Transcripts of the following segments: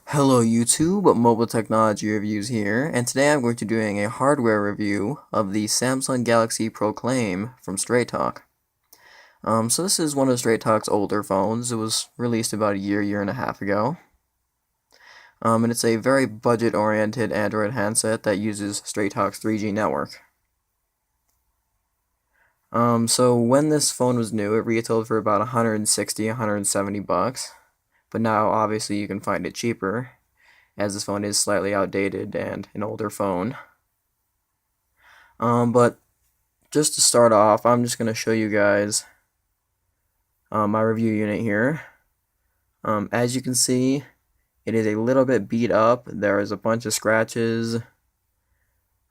Hello YouTube, MobileTechnology Reviews here, and today I'm going to be doing a hardware review of the Samsung Galaxy Proclaim from Straight Talk. So this is one of Straight Talk's older phones. It was released about a year and a half ago. And it's a very budget-oriented Android handset that uses Straight Talk's 3G network. So when this phone was new, it retailed for about 160, 170 bucks, but now obviously you can find it cheaper, as this phone is slightly outdated and an older phone. But just to start off, I'm just going to show you guys my review unit here. As you can see, it is a little bit beat up. There is a bunch of scratches.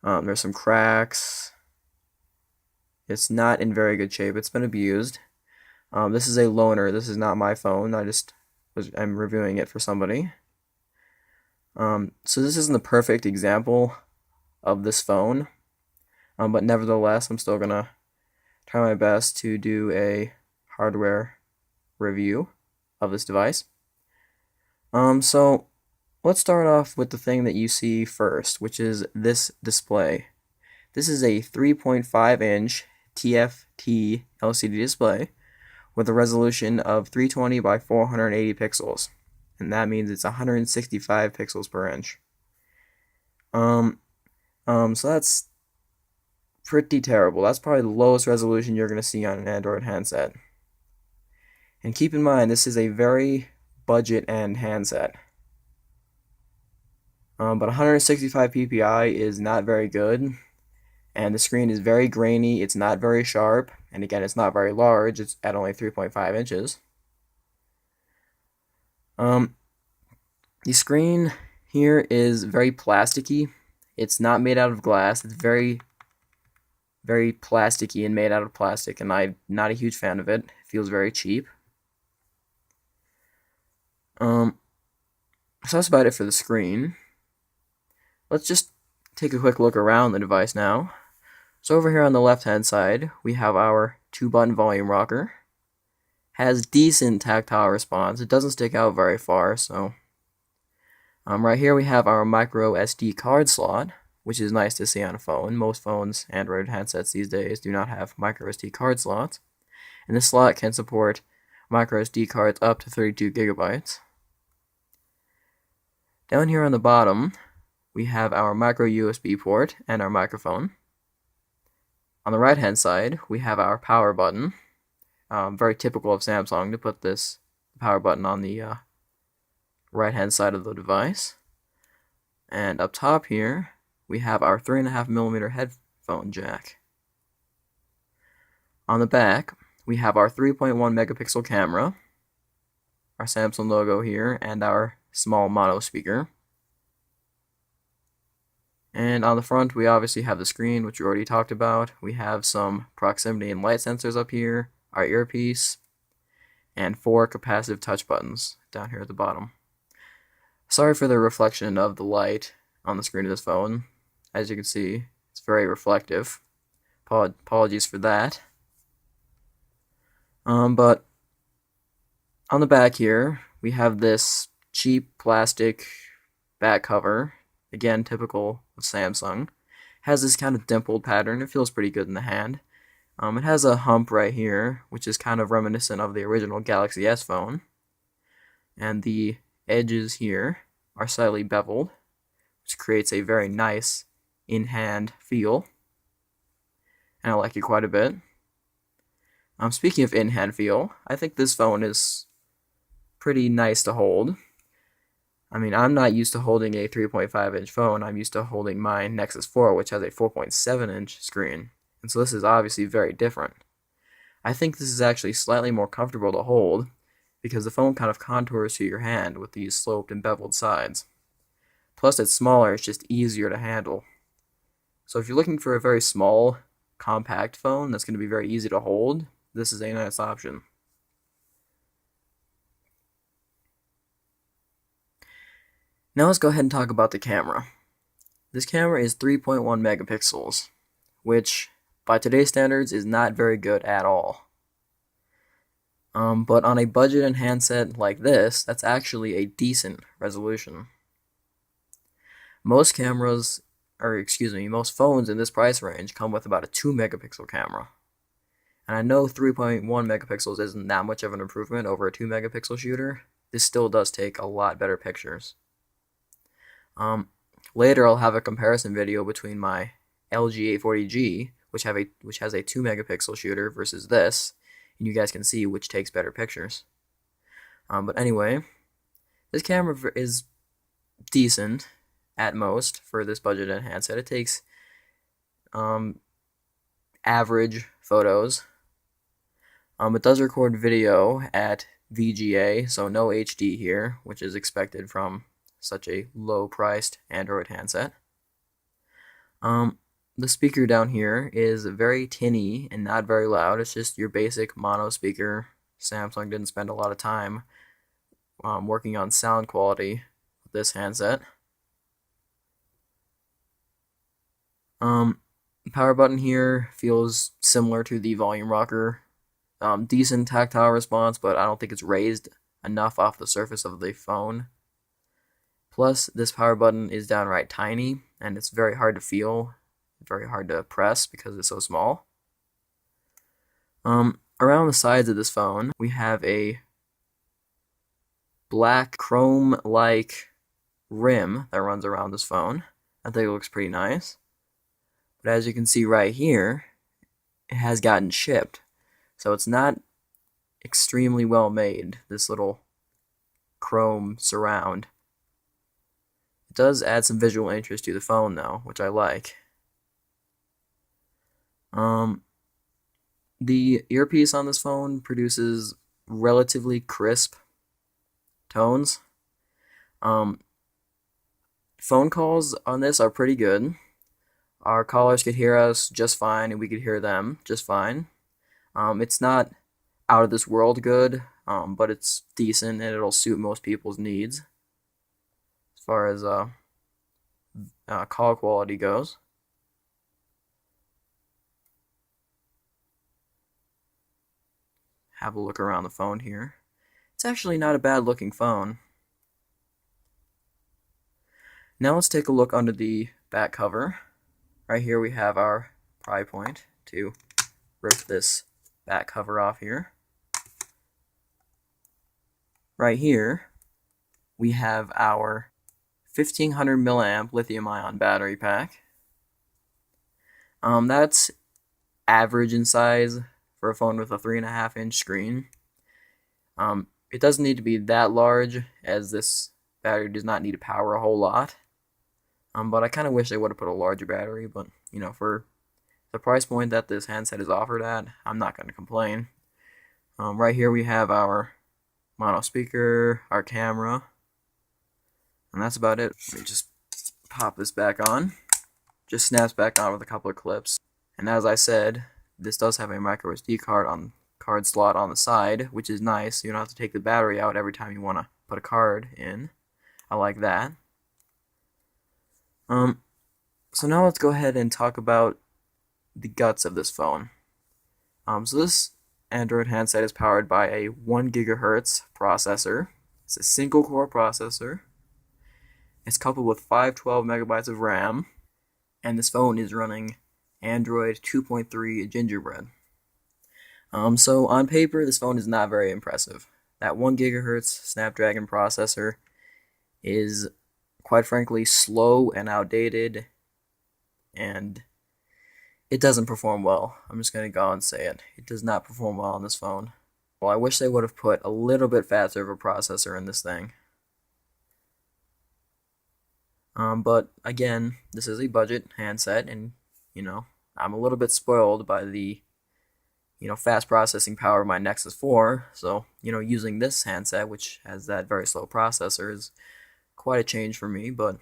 There's some cracks. It's not in very good shape. It's been abused. This is a loaner. This is not my phone. I'm reviewing it for somebody. So this isn't the perfect example of this phone, but nevertheless, I'm still gonna try my best to do a hardware review of this device. So let's start off with the thing that you see first, which is this display. This is a 3.5-inch TFT LCD display with a resolution of 320 by 480 pixels, and that means it's 165 pixels per inch. So that's pretty terrible. That's probably the lowest resolution you're going to see on an Android handset. And keep in mind, this is a very budget-end handset. But 165 ppi is not very good, and the screen is very grainy. It's not very sharp, and again, it's not very large. It's at only 3.5 inches. The screen here is very plasticky. It's not made out of glass. It's very plasticky and made out of plastic, and I'm not a huge fan of it. It feels very cheap. So that's about it for the screen. Let's just take a quick look around the device now. So over here on the left-hand side, we have our 2-button volume rocker. Has decent tactile response. It doesn't stick out very far, so... right here we have our micro SD card slot, which is nice to see on a phone. Most phones, Android handsets these days, do not have micro SD card slots. And this slot can support micro SD cards up to 32 gigabytes. Down here on the bottom, we have our micro USB port and our microphone. On the right hand side, we have our power button. Very typical of Samsung to put this power button on the right hand side of the device. And up top here, we have our 3.5mm headphone jack. On the back, we have our 3.1 megapixel camera, our Samsung logo here, and our small mono speaker. And on the front, we obviously have the screen, which we already talked about. We have some proximity and light sensors up here, our earpiece, and 4 capacitive touch buttons down here at the bottom. Sorry for the reflection of the light on the screen of this phone. As you can see, it's very reflective. Apologies for that. But on the back here, we have this cheap plastic back cover. Again, typical of Samsung. Has this kind of dimpled pattern. It feels pretty good in the hand. It has a hump right here, which is kind of reminiscent of the original Galaxy S phone. And the edges here are slightly beveled, which creates a very nice in-hand feel. And I like it quite a bit. Speaking of in-hand feel, I think this phone is pretty nice to hold. I mean, I'm not used to holding a 3.5-inch phone. I'm used to holding my Nexus 4, which has a 4.7-inch screen. And so this is obviously very different. I think this is actually slightly more comfortable to hold because the phone kind of contours to your hand with these sloped and beveled sides. Plus, it's smaller, it's just easier to handle. So if you're looking for a very small, compact phone that's going to be very easy to hold, this is a nice option. Now let's go ahead and talk about the camera. This camera is 3.1 megapixels, which by today's standards is not very good at all. But on a budget handset like this, that's actually a decent resolution. Most cameras, or excuse me, most phones in this price range come with about a 2 megapixel camera. And I know 3.1 megapixels isn't that much of an improvement over a 2 megapixel shooter. This still does take a lot better pictures. Later I'll have a comparison video between my LG A40G, which has a 2 megapixel shooter, versus this, and you guys can see which takes better pictures. But anyway, this camera is decent at most for this budget handset. It takes average photos. It does record video at VGA, so no HD here, which is expected from such a low-priced Android handset. The speaker down here is very tinny and not very loud. It's just your basic mono speaker. Samsung didn't spend a lot of time working on sound quality with this handset. Power button here feels similar to the volume rocker. Decent tactile response, but I don't think it's raised enough off the surface of the phone. Plus, this power button is downright tiny, and it's very hard to feel, very hard to press because it's so small. Around the sides of this phone, we have a black chrome-like rim that runs around this phone. I think it looks pretty nice. But as you can see right here, it has gotten chipped. So it's not extremely well made, this little chrome surround. It does add some visual interest to the phone though, which I like. The earpiece on this phone produces relatively crisp tones. Phone calls on this are pretty good. Our callers could hear us just fine, and we could hear them just fine. It's not out of this world good, but it's decent, and it'll suit most people's needs as far as call quality goes. Have a look around the phone here. It's actually not a bad looking phone. Now let's take a look under the back cover. Right here we have our pry point to rip this back cover off here. Right here we have our 1500 milliamp lithium ion battery pack. That's average in size for a phone with a 3.5-inch screen. It doesn't need to be that large, as this battery does not need to power a whole lot. But I kind of wish they would have put a larger battery, but you know, for the price point that this handset is offered at, I'm not going to complain. Right here we have our mono speaker, our camera, and that's about it. Let me just pop this back on. Just snaps back on with a couple of clips. And as I said, this does have a micro SD card slot on the side, which is nice. You don't have to take the battery out every time you want to put a card in. I like that. So now let's go ahead and talk about the guts of this phone. So this Android handset is powered by a 1 gigahertz processor. It's a single core processor. It's coupled with 512 megabytes of RAM, and this phone is running Android 2.3 Gingerbread. So on paper, this phone is not very impressive. That 1 gigahertz Snapdragon processor is, quite frankly, slow and outdated, and it doesn't perform well. I'm just going to go and say it. It does not perform well on this phone. Well, I wish they would have put a little bit faster of a processor in this thing. But again, this is a budget handset, and you know, I'm a little bit spoiled by the fast processing power of my Nexus 4. So using this handset, which has that very slow processor, is quite a change for me. But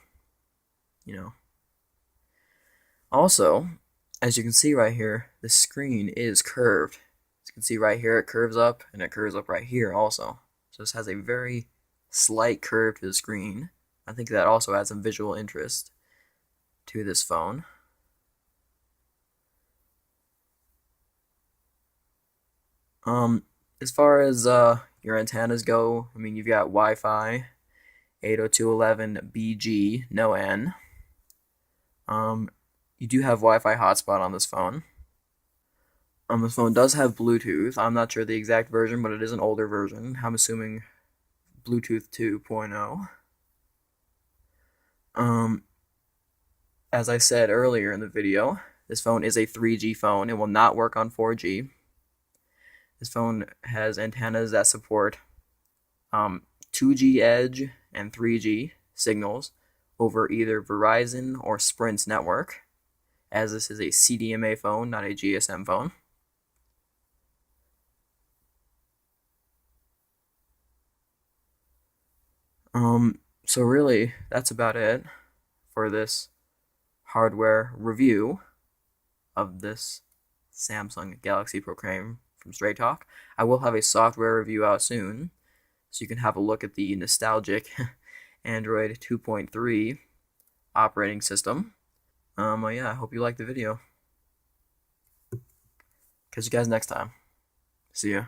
also, as you can see right here, the screen is curved. As you can see right here, it curves up, and it curves up right here also. So this has a very slight curve to the screen. I think that also adds some visual interest to this phone. As far as your antennas go, I mean, you've got Wi-Fi, 802.11 BG, no N. Um, you do have Wi-Fi hotspot on this phone. This phone does have Bluetooth. I'm not sure the exact version, but it is an older version. I'm assuming Bluetooth 2.0. Um, as I said earlier in the video, this phone is a 3G phone. It will not work on 4G. This phone has antennas that support 2G Edge and 3G signals over either Verizon or Sprint's network, as this is a CDMA phone, not a GSM phone. So really, that's about it for this hardware review of this Samsung Galaxy Pro Crane from Straight Talk. I will have a software review out soon, so you can have a look at the nostalgic Android 2.3 operating system. Well, yeah, I hope you liked the video. Catch you guys next time. See ya.